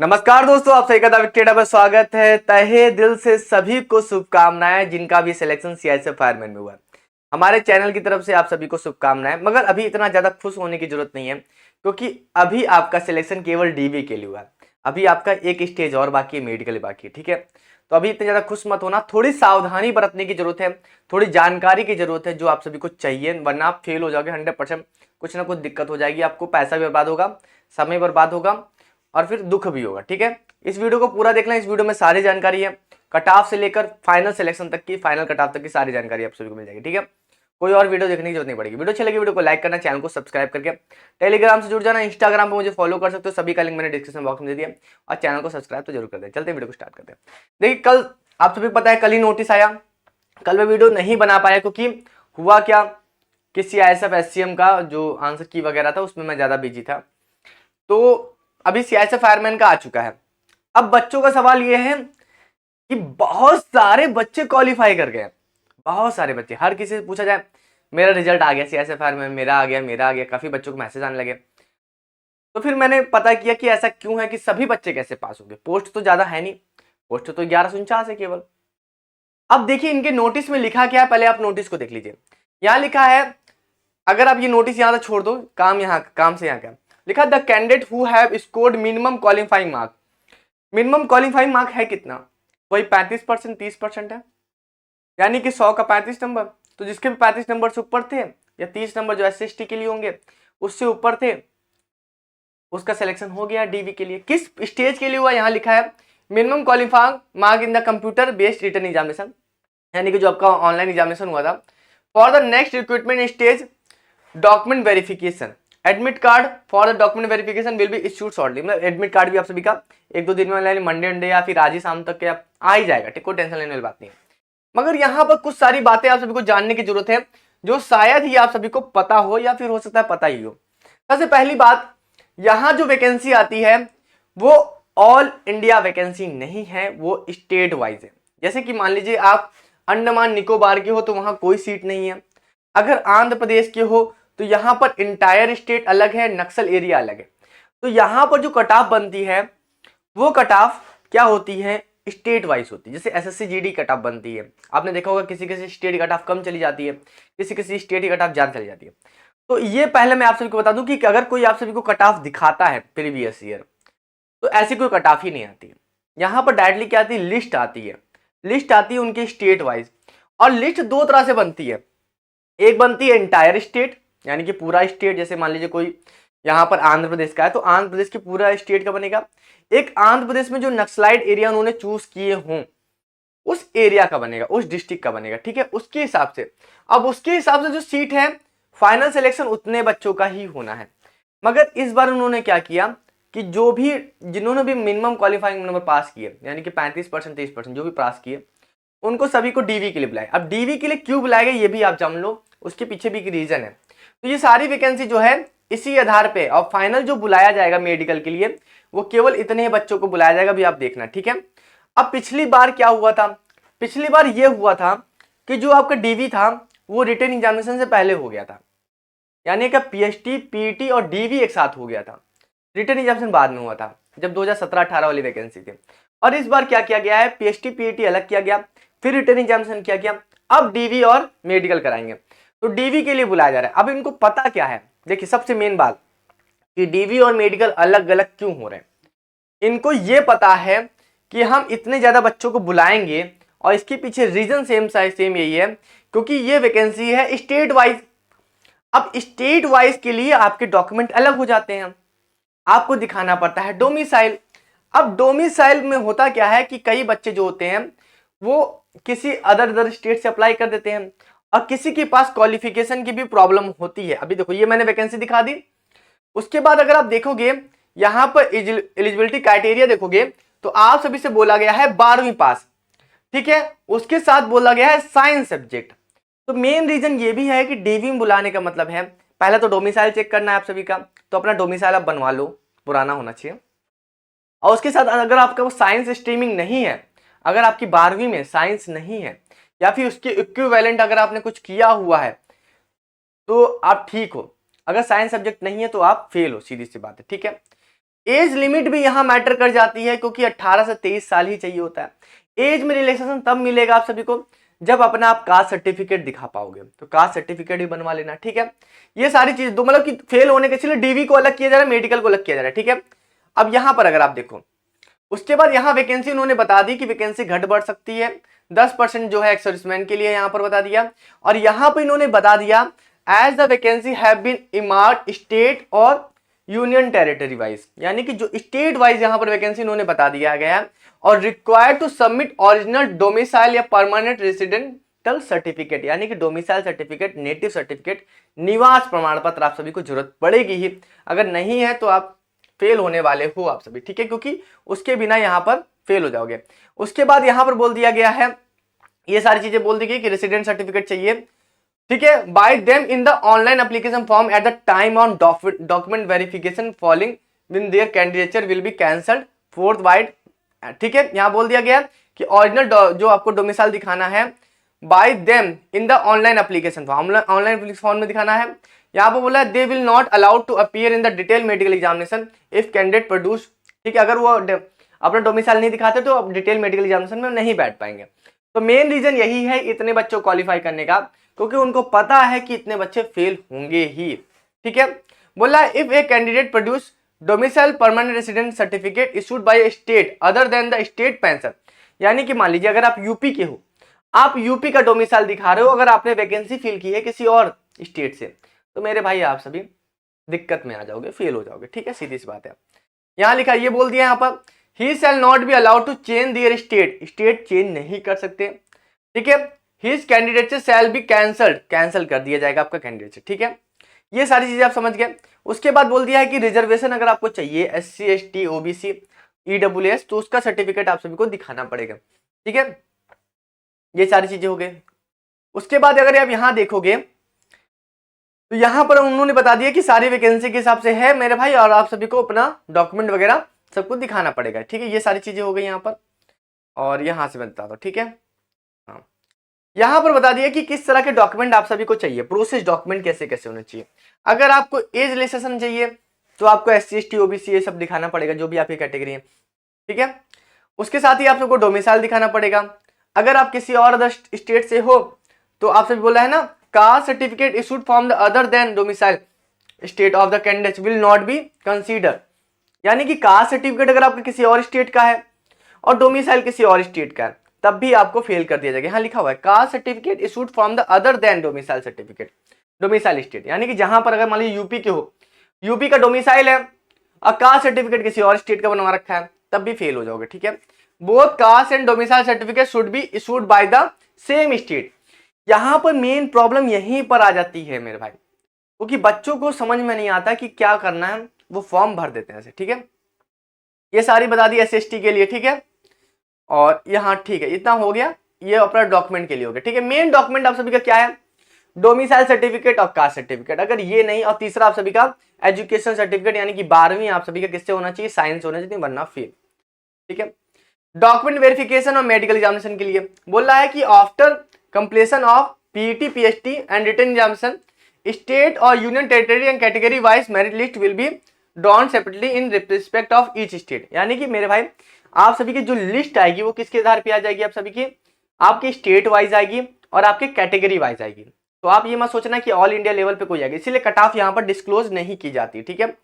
नमस्कार दोस्तों, आप सही का विक्टेडा में स्वागत है। तहे दिल से सभी को शुभकामनाएं जिनका भी सिलेक्शन सीआईएसएफ फायरमैन में हुआ। हमारे चैनल की तरफ से आप सभी को शुभकामनाएं। मगर अभी इतना ज्यादा खुश होने की जरूरत नहीं है, क्योंकि अभी आपका सिलेक्शन केवल डीवी के लिए हुआ है। अभी आपका एक स्टेज और बाकी है, मेडिकल बाकी है, ठीक है। तो अभी इतने ज्यादा खुश मत होना, थोड़ी सावधानी बरतने की जरूरत है, थोड़ी जानकारी की जरूरत है जो आप सभी को चाहिए, वरना आप फेल हो जाओगे 100%। कुछ ना कुछ दिक्कत हो जाएगी, आपको पैसा भी बर्बाद होगा, समय बर्बाद होगा और फिर दुख भी होगा, ठीक है। इस वीडियो को पूरा देखना, इस वीडियो में सारी जानकारी है, कट ऑफ से लेकर फाइनल सिलेक्शन तक की, फाइनल कट ऑफ तक की सारी जानकारी आप सभी को मिल जाएगी, ठीक है। कोई और वीडियो देखने की जरूरत नहीं पड़ेगी। वीडियो अच्छी लगी वीडियो को लाइक करना, चैनल को सब्सक्राइब करके टेलीग्राम से जुड़ जाना, इंस्टाग्राम पे मुझे फॉलो कर सकते हो, सभी का लिंक मैंने डिस्क्रिप्शन बॉक्स में दे दिया, और चैनल को सब्सक्राइब तो जरूर कर दें। चलते हैं वीडियो को स्टार्ट करते हैं। देखिए, कल आप सभी पता है कल ही नोटिस आया, कल मैं वीडियो नहीं बना पाया क्योंकि हुआ क्या कि सीआईएसएफ एससीएम का जो आंसर की वगैरह था उसमें मैं ज्यादा बिजी था। तो अभी सीआईएसएफ फायरमैन का आ चुका है। अब बच्चों का सवाल यह है कि बहुत सारे बच्चे क्वालिफाई कर गए, बहुत सारे बच्चे, हर किसी से पूछा जाए मेरा रिजल्ट आ गया सीआईएसएफ फायरमैन, मेरा आ गया, मेरा आ गया, काफी बच्चों को मैसेज आने लगे। तो फिर मैंने पता किया कि ऐसा क्यों है, कि सभी बच्चे कैसे पास होंगे। पोस्ट तो ज्यादा है नहीं, पोस्ट तो 1149 है केवल। अब देखिए इनके नोटिस में लिखा क्या है, पहले आप नोटिस को देख लीजिए। यहां लिखा है, अगर आप ये नोटिस यहां से छोड़ दो, काम यहाँ काम से यहाँ का लिखा, the candidate who have scored minimum qualifying mark. Minimum qualifying mark है कितना, वही 35%, 30% है, यानी कि 100 का 35 नंबर। तो जिसके भी 35 नंबर से ऊपर थे, या 30 नंबर जो एसएसटी के लिए होंगे उससे ऊपर थे, उसका सिलेक्शन हो गया डीवी के लिए। किस स्टेज के लिए हुआ, यहां लिखा है minimum qualifying mark in the computer based written examination, यानी कि जो आपका ऑनलाइन एग्जामिनेशन हुआ था। For the next recruitment stage document verification, admit card for the document verification will be issued shortly. मतलब एडमिट कार्ड भी आप सभी का एक दो दिन में, मंडे अंडे या फिर आज ही शाम तक के आ ही जाएगा, ठीक, कोई टेंशन लेने वाली बात नहीं है। मगर यहाँ पर कुछ सारी बातें आप सभी को जानने की जरूरत है, जो शायद ही आप सभी को पता हो, या फिर हो सकता है पता ही हो। सबसे पहली बात, यहाँ जो वैकेंसी आती है वो ऑल इंडिया वैकेंसी नहीं है, वो स्टेट वाइज है। जैसे कि मान लीजिए आप अंडमान निकोबार के हो तो वहां कोई सीट नहीं है। अगर आंध्र प्रदेश के हो तो यहाँ पर इंटायर स्टेट अलग है, नक्सल एरिया अलग है। तो यहाँ पर जो कट ऑफ बनती है वो कट ऑफ क्या होती है, स्टेट वाइज होती है। जैसे एसएससी जीडी कट ऑफ बनती है, आपने देखा होगा किसी किसी स्टेट की कट ऑफ कम चली जाती है, किसी किसी स्टेट की कट ऑफ ज्यादा चली जाती है। तो ये पहले मैं आप सभी को बता दूं कि अगर कोई आप सभी को कट ऑफ दिखाता है प्रीवियस ईयर, तो ऐसी कोई कट ऑफ ही नहीं आती है। यहाँ पर डायरेक्टली क्या आती है, लिस्ट आती है, लिस्ट आती है उनके स्टेट वाइज। और लिस्ट दो तरह से बनती है, एक बनती है इंटायर स्टेट, यानी कि पूरा स्टेट। जैसे मान लीजिए कोई यहाँ पर आंध्र प्रदेश का है तो आंध्र प्रदेश की पूरा स्टेट का बनेगा। एक आंध्र प्रदेश में जो नक्सलाइट एरिया उन्होंने चूज किए हों उस एरिया का बनेगा, उस डिस्ट्रिक्ट का बनेगा, ठीक है, उसके हिसाब से। अब उसके हिसाब से जो सीट है, फाइनल सिलेक्शन उतने बच्चों का ही होना है। मगर इस बार उन्होंने क्या किया कि जो भी जिन्होंने भी मिनिमम क्वालिफाइंग नंबर पास किए, यानी कि 35%, 30% जो भी पास किए, उनको सभी को डीवी के लिए बुलाया। अब डीवी के लिए क्यों बुलाया गया ये भी आप जान लो, उसके पीछे भी एक रीजन है। तो ये सारी वैकेंसी जो है इसी आधार पे, और फाइनल जो बुलाया जाएगा मेडिकल के लिए वो केवल इतने ही बच्चों को बुलाया जाएगा, भी आप देखना, ठीक है। अब पिछली बार क्या हुआ था, पिछली बार ये हुआ था कि जो आपका डीवी था वो रिटन एग्जामिनेशन से पहले हो गया था, यानी कि पीएचटी पीईटी और डीवी एक साथ हो गया था, रिटन एग्जामिनेशन बाद में हुआ था जब 2017-18 वाली वैकेंसी थी। और इस बार क्या किया गया है, पीएचटी पीईटी अलग किया गया, फिर रिटन एग्जामिनेशन किया गया, अब डीवी और मेडिकल कराएंगे। तो डीवी के लिए बुलाया जा रहा है। अब इनको पता क्या है, देखिए सबसे मेन बात कि डीवी और मेडिकल अलग अलग क्यों हो रहे हैं। इनको ये पता है कि हम इतने ज्यादा बच्चों को बुलाएंगे, और इसके पीछे रीजन सेम यही है क्योंकि ये वैकेंसी है स्टेट वाइज। अब स्टेट वाइज के लिए आपके डॉक्यूमेंट अलग हो जाते हैं, आपको दिखाना पड़ता है डोमिसाइल। अब डोमिसाइल में होता क्या है कि कई बच्चे जो होते हैं वो किसी अदर स्टेट से अप्लाई कर देते हैं, और किसी के पास क्वालिफिकेशन की भी प्रॉब्लम होती है। अभी देखो ये मैंने वैकेंसी दिखा दी, उसके बाद अगर आप देखोगे यहां पर एलिजिबिलिटी क्राइटेरिया देखोगे तो आप सभी से बोला गया है 12वीं पास, ठीक है, उसके साथ बोला गया है साइंस सब्जेक्ट। तो मेन रीजन ये भी है कि डीवी में बुलाने का मतलब है पहले तो डोमिसाइल चेक करना है आप सभी का, तो अपना डोमिसाइल आप बनवा लो, पुराना होना चाहिए। और उसके साथ अगर आपका वो साइंस स्ट्रीमिंग नहीं है, अगर आपकी 12वीं में साइंस नहीं है, या फिर उसके इक्विवेलेंट अगर आपने कुछ किया हुआ है तो आप ठीक हो। अगर साइंस सब्जेक्ट नहीं है तो आप फेल हो, सीधी सी बात है, ठीक है। एज लिमिट भी यहाँ मैटर कर जाती है, क्योंकि 18 से 23 साल ही चाहिए होता है। एज में रिलैक्सेशन तब मिलेगा आप सभी को जब अपना आप कास्ट सर्टिफिकेट दिखा पाओगे, तो कास्ट सर्टिफिकेट भी बनवा लेना, ठीक है। ये सारी चीज दो, मतलब कि फेल होने के लिए डीवी को अलग किया जा रहा है, मेडिकल को अलग किया जा रहा है, ठीक है। अब यहाँ पर अगर आप देखो, उसके बाद यहाँ वैकेंसी उन्होंने बता दी कि वैकेंसी घट बढ़ सकती है, 10% जो है एक्स-सर्विसमैन के लिए यहाँ पर बता दिया। और यहाँ पर इन्होंने बता दिया as the vacancy have been earmarked state और यूनियन टेरिटरी वाइज, यानी कि जो स्टेट वाइज यहाँ पर वैकेंसी इन्होंने बता दिया गया है। और required to submit original domicile या परमानेंट रेसिडेंटल सर्टिफिकेट, यानी कि डोमिसाइल सर्टिफिकेट, नेटिव सर्टिफिकेट, निवास प्रमाण पत्र आप सभी को जरूरत पड़ेगी ही। अगर नहीं है तो आप फेल होने वाले हो आप सभी, ठीक है, क्योंकि उसके बिना यहाँ पर फेल हो जाओगे। उसके बाद यहाँ पर बोल दिया गया है, ये सारी चीजें बोल दी गई कि रेसिडेंट सर्टिफिकेट चाहिए, ठीक है, by them in the online application form at the time on document verification following when their candidature will be cancelled forthwith, ठीक है। यहां बोल दिया गया कि ओरिजिनल जो आपको डोमिसाइल दिखाना है by them in the online application form, online application form में दिखाना है। यहाँ पर बोला है they will not allowed to appear in the detail medical examination if candidate produce, ठीक है, अगर वो अपना डोमिसाइल नहीं दिखाते तो अब डिटेल मेडिकल एग्जामिनेशन में नहीं बैठ पाएंगे। तो मेन रीजन यही है इतने बच्चों क्वालिफाई करने का, क्योंकि उनको पता है कि इतने बच्चे फेल होंगे ही, ठीक है। बोला if a candidate produce domicile permanent resident certificate issued by A state other than the state pension, यानी कि मान लीजिए अगर आप यूपी के हो, आप यूपी का डोमिसाइल दिखा रहे हो, अगर आपने वैकेंसी फिल की है किसी और स्टेट से, तो मेरे भाई आप सभी दिक्कत में आ जाओगे, फेल हो जाओगे, ठीक है, सीधी सी बात है। यहाँ लिखा ये बोल दिया यहाँ पर he shall not be allowed to change their state, state change नहीं कर सकते, ठीक है। His candidate shall be cancelled, cancel कर दिया जाएगा आपका कैंडिडेट, ठीक है। ये सारी चीजें आप समझ गए। उसके बाद बोल दिया है कि रिजर्वेशन अगर आपको चाहिए SC ST OBC EWS, तो उसका सर्टिफिकेट आप सभी को दिखाना पड़ेगा, ठीक है। ये सारी चीजें हो गई। उसके बाद अगर आप यहाँ देखोगे तो यहाँ पर उन्होंने बता दिया कि सारी वैकेंसी के हिसाब से है मेरे भाई, और आप सभी को अपना डॉक्यूमेंट वगैरह सबको दिखाना पड़ेगा, ठीक है। ये सारी चीजें हो गई यहाँ पर, और यहाँ से मैं बता दूँ, ठीक है। हाँ, यहाँ पर बता दिया कि किस तरह के डॉक्यूमेंट आप सभी को चाहिए, प्रोसेस डॉक्यूमेंट कैसे कैसे होने चाहिए। अगर आपको एज रिलेक्सेशन चाहिए तो आपको SC ST OBC ये सब दिखाना पड़ेगा, जो भी आपकी कैटेगरी है, ठीक है। उसके साथ ही आप सबको डोमिसाइल दिखाना पड़ेगा। अगर आप किसी और अदर स्टेट से हो तो आप सभी बोला है ना, caste certificate issued from the other than domicile state of the candidate will not be consider, यानी कि कास्ट सर्टिफिकेट अगर आपका किसी और स्टेट का है और डोमिसाइल किसी और स्टेट का है, तब भी आपको फेल कर दिया जाएगा। यहाँ लिखा हुआ है caste certificate issued from the other than domicile certificate, domicile state, यानी कि जहां पर अगर मान लीजिए यूपी के हो, यूपी का डोमिसाइल है और कास्ट सर्टिफिकेट किसी और स्टेट का बनवा रखा है, तब भी फेल हो जाओगे, ठीक है। Both caste and domicile certificate should be issued by the same state. यहां पर मेन प्रॉब्लम यहीं पर आ जाती है मेरे भाई, क्योंकि बच्चों को समझ में नहीं आता कि क्या करना है, वो फॉर्म भर देते हैं ऐसे, ठीक है। ये सारी बता दी SST के लिए, ठीक है। और यहाँ ठीक है, इतना हो गया, ये अपना डॉक्यूमेंट के लिए हो गया, ठीक है। मेन डॉक्यूमेंट आप सभी का क्या है, डोमिसाइल सर्टिफिकेट और कास्ट सर्टिफिकेट, अगर ये नहीं, और तीसरा आप सभी का एजुकेशन सर्टिफिकेट, यानी कि 12वीं आप सभी का किससे होना चाहिए, साइंस होना चाहिए, वरना फेल, ठीक है। डॉक्यूमेंट वेरिफिकेशन और मेडिकल एग्जामिनेशन के लिए बोल रहा है कि after completion of PET PST and written examination state और union territory and category wise merit list will be drawn separately in respect of each state, यानी कि मेरे भाई आप सभी की जो लिस्ट आएगी वो किसके आधार पे आ जाएगी, आप सभी की आपकी स्टेट वाइज आएगी और आपके कैटेगरी वाइज आएगी। तो आप ये मत सोचना कि ऑल इंडिया लेवल पे कोई आएगी, इसीलिए कट ऑफ यहाँ पर डिस्क्लोज नहीं की जाती, ठीक है।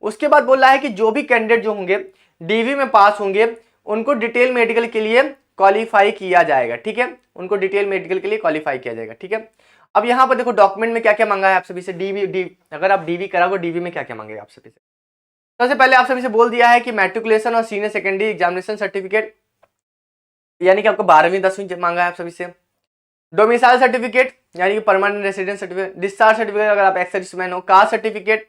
उसके बाद बोल रहा है कि जो भी कैंडिडेट जो होंगे DV में पास होंगे उनको डिटेल मेडिकल के लिए क्वालिफाई किया जाएगा, ठीक है, उनको डिटेल मेडिकल के लिए क्वालिफाई किया जाएगा, ठीक है। अब यहाँ पर देखो डॉक्यूमेंट में क्या क्या मांगा है आप सभी से, अगर आप DV कराओगे DV में क्या क्या मांगेगा आप सभी से। सबसे पहले आप सभी से बोल दिया है कि मैट्रिकुलेशन और सीनियर सेकेंडरी एग्जामिनेशन सर्टिफिकेट, यानी कि आपको 12वीं 10वीं मांगा है आप सभी से। डोमिसाइल सर्टिफिकेट यानी कि permanent residence certificate, discharge certificate अगर आप एक्स सर्विसमैन हो, कास्ट सर्टिफिकेट,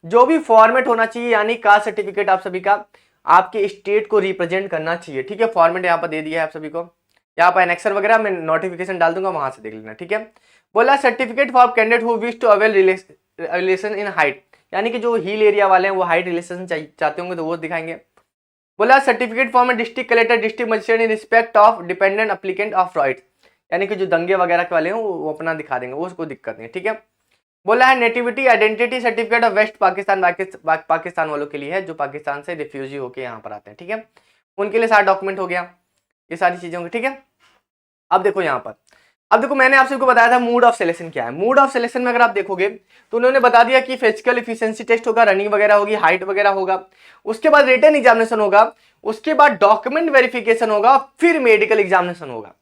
जो भी फॉर्मेट होना चाहिए, यानी कास्ट सर्टिफिकेट आप सभी का आपके स्टेट को रिप्रेजेंट करना चाहिए, ठीक है। फॉर्मेट यहाँ पर दे दिया है आप सभी को, यहाँ पर एनेक्सर वगैरह मैं नोटिफिकेशन डाल दूंगा, वहां से देख लेना, ठीक है। बोला certificate for candidate who wish to avail relation in height, यानी कि जो हिल एरिया वाले हैं वो हाइट रिलेशन चाहते होंगे तो वो दिखाएंगे। बोला certificate for district collector district magistrate in respect of dependent applicant of right, यानी कि जो दंगे वगैरह के वाले हैं वो अपना दिखा देंगे, वो उसको दिक्कत नहीं है, ठीक है। बोला है nativity identity certificate of West Pakistan, Pakistan वालों के लिए है जो पाकिस्तान से रिफ्यूजी होके यहाँ पर आते हैं, ठीक है, उनके लिए सारा डॉक्यूमेंट हो गया, ये सारी चीजें होंगी, ठीक है। अब देखो यहाँ पर, अब देखो मैंने आपसे को बताया था मूड ऑफ सिलेक्शन क्या है। मूड ऑफ सिलेक्शन में अगर आप देखोगे तो उन्होंने बता दिया कि फिजिकल इफिशिएंसी टेस्ट होगा, रनिंग वगैरह होगी, हाइट वगैरह होगा, उसके बाद रिटन एग्जामिनेशन होगा, उसके बाद डॉक्यूमेंट वेरिफिकेशन होगा, फिर मेडिकल एग्जामिनेशन होगा।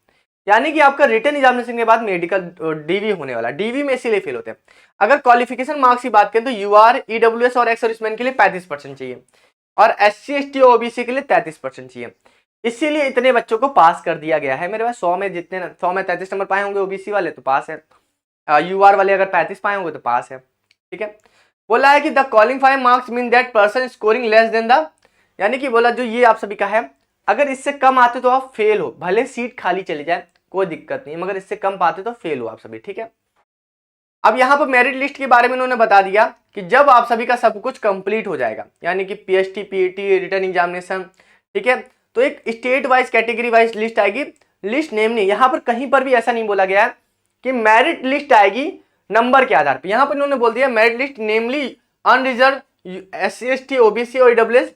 यानी कि आपका रिटन एग्जामिनेशन के बाद मेडिकल डीवी होने वाला। डीवी में इसीलिए फेल होते हैं। अगर क्वालिफिकेशन मार्क्स की बात करें तो यूआर, ईडब्ल्यूएस और एक्स सर्विसमैन के लिए 35% चाहिए और SC ST ओबीसी के लिए 33% चाहिए। इसीलिए इतने बच्चों को पास कर दिया गया है मेरे पास। 100 में जितने 100 में 33 नंबर पाए होंगे ओबीसी वाले तो पास है, यूआर वाले अगर 35 पाए होंगे तो पास है, ठीक है। बोला है कि the qualifying marks mean that person scoring less than the, यानी कि बोला जो ये आप सभी का है, अगर इससे कम आते तो आप फेल हो, भले सीट खाली चली जाए कोई दिक्कत नहीं, मगर इससे कम पाते तो फेल हो आप सभी, ठीक है। अब यहाँ पर मेरिट लिस्ट के बारे में उन्होंने बता दिया कि जब आप सभी का सब कुछ कंप्लीट हो जाएगा, यानी कि पीएचटी, पीईटी, रिटर्न एग्जामिनेशन, ठीक है, तो एक state wise category wise list आएगी। लिस्ट नेम नहीं, यहाँ पर कहीं पर भी ऐसा नहीं बोला गया है कि मेरिट लिस्ट आएगी नंबर के आधार पर। यहाँ पर उन्होंने बोल दिया मेरिट लिस्ट नेमली अनरिजर्व, SC ST OBC और EWS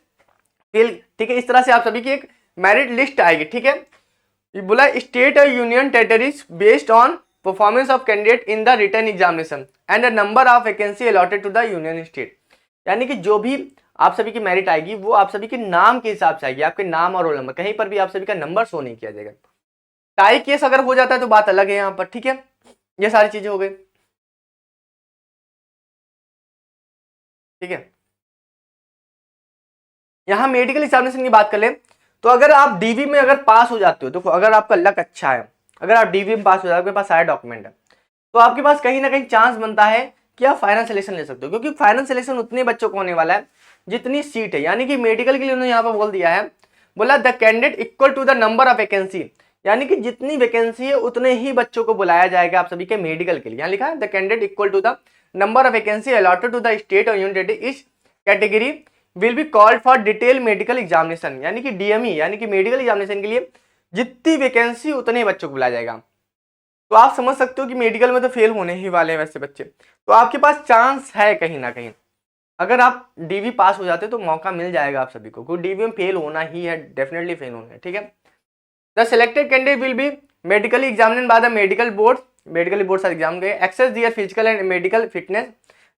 फेल, ठीक है। इस तरह से आप सभी की एक मेरिट लिस्ट आएगी, ठीक है। बोला स्टेट और union territories based on performance of candidate in the written examination and the number of vacancy allotted to the union state, यानी कि जो भी आप सभी की मेरिट आएगी वो आप सभी के नाम के हिसाब से आएगी, आपके नाम और रोल नंबर, कहीं पर भी आप सभी का नंबर शो नहीं किया जाएगा। टाई केस अगर हो जाता है तो बात अलग है यहाँ पर, ठीक है। ये सारी चीजें हो गई, ठीक है। यहाँ मेडिकल एग्जामिनेशन की बात कर ले तो अगर आप डीवी में अगर पास हो जाते हो तो अगर आपका लक अच्छा है, अगर आप डीवी में पास हो जाते हो, आपके पास सारे डॉक्यूमेंट है, तो आपके पास कहीं ना कहीं चांस बनता है कि आप फाइनल सिलेक्शन ले सकते हो, क्योंकि फाइनल सिलेक्शन उतने बच्चों को होने वाला है जितनी सीट है। यानी कि मेडिकल के लिए उन्होंने यहाँ पर बोल दिया है, बोला the candidate equal to the number of vacancy, यानी कि जितनी वैकेंसी है उतने ही बच्चों को बुलाया जाएगा आप सभी के मेडिकल के लिए। यहाँ लिखा है the candidate equal to the number of vacancy allotted to the state और यूनियन टेरिटरी इस category will be called for detail medical examination, यानी कि DME, यानी कि मेडिकल एग्जामिनेशन के लिए जितनी वैकेंसी उतने बच्चों को बुलाया जाएगा। तो आप समझ सकते हो कि मेडिकल में तो फेल होने ही वाले हैं वैसे बच्चे, तो आपके पास चांस है कहीं ना कहीं, अगर आप डीवी पास हो जाते तो मौका मिल जाएगा आप सभी को, क्योंकि डीवी में फेल होना ही है, डेफिनेटली फेल होना है, ठीक है। The selected candidate will be medically examined by the medical board, medical board से एग्जाम गए, access their physical and medical fitness,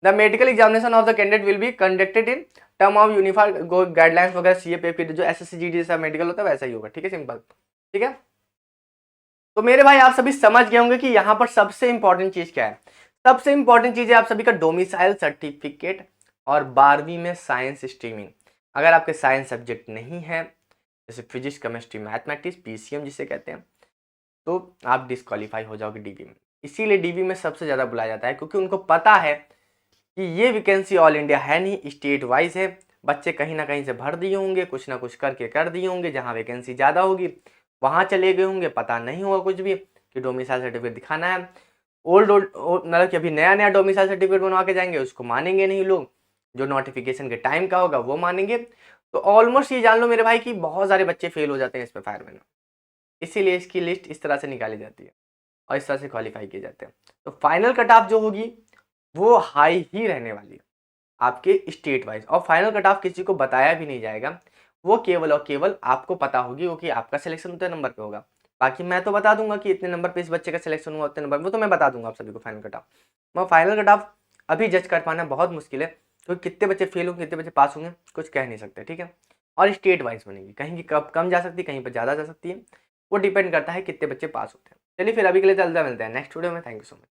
the medical examination of the candidate will be conducted in term of unified guidelines वगैरह CAPF जो SSC GD जैसा medical होता है वैसा ही होगा, ठीक है, सिंपल, ठीक है। तो मेरे भाई आप सभी समझ गए होंगे कि यहाँ पर सबसे इंपॉर्टेंट चीज क्या है। सबसे इंपॉर्टेंट चीज है आप सभी का डोमिसाइल सर्टिफिकेट और 12वीं में साइंस स्ट्रीमिंग। अगर आपके साइंस सब्जेक्ट नहीं है, जैसे फिजिक्स, केमिस्ट्री, मैथमेटिक्स, PCM जिसे कहते हैं, तो आप डिस्क्वालीफाई हो जाओगे डीवी में। इसीलिए डीवी में सबसे ज़्यादा बुलाया जाता है, क्योंकि उनको पता है कि ये वैकेंसी ऑल इंडिया है नहीं, स्टेट वाइज है। बच्चे कहीं ना कहीं से भर दिए होंगे, कुछ ना कुछ करके कर दिए होंगे, जहाँ वैकेंसी ज़्यादा होगी वहाँ चले गए होंगे, पता नहीं होगा कुछ भी कि डोमिसाइल सर्टिफिकेट दिखाना है। ओल्ड मतलब कि अभी नया नया डोमिसाइल सर्टिफिकेट बनवा के जाएंगे, उसको मानेंगे नहीं लोग, जो नोटिफिकेशन के टाइम का होगा वो मानेंगे। तो ऑलमोस्ट ये जान लो मेरे भाई कि बहुत सारे बच्चे फेल हो जाते हैं इस पे फायरमैन में, इसीलिए इसकी लिस्ट इस तरह से निकाली जाती है और इस तरह से क्वालिफाई किए जाते हैं। तो फाइनल कट ऑफ जो होगी वो हाई ही रहने वाली है आपके स्टेट वाइज, और फाइनल कट ऑफ किसी को बताया भी नहीं जाएगा, वो केवल और केवल आपको पता होगी, वो कि आपका सिलेक्शन उतने नंबर पे होगा। बाकी मैं तो बता दूंगा कि इतने नंबर पे इस बच्चे का सिलेक्शन हुआ, उतने नंबर, वो तो मैं बता दूंगा आप सभी को फाइनल कट ऑफ। मैं फाइनल कट ऑफ अभी जज कर पाना बहुत मुश्किल है, क्योंकि कितने बच्चे फेल होंगे कितने बच्चे पास होंगे कुछ कह नहीं सकते, ठीक है। और स्टेट वाइज बनेगी, कहीं की कब कम जा सकती है, कहीं पर ज़्यादा जा सकती है, वो डिपेंड करता है कितने बच्चे पास होते हैं। चलिए फिर अभी के लिए चलते मिलते हैं नेक्स्ट वीडियो में। Thank you so much.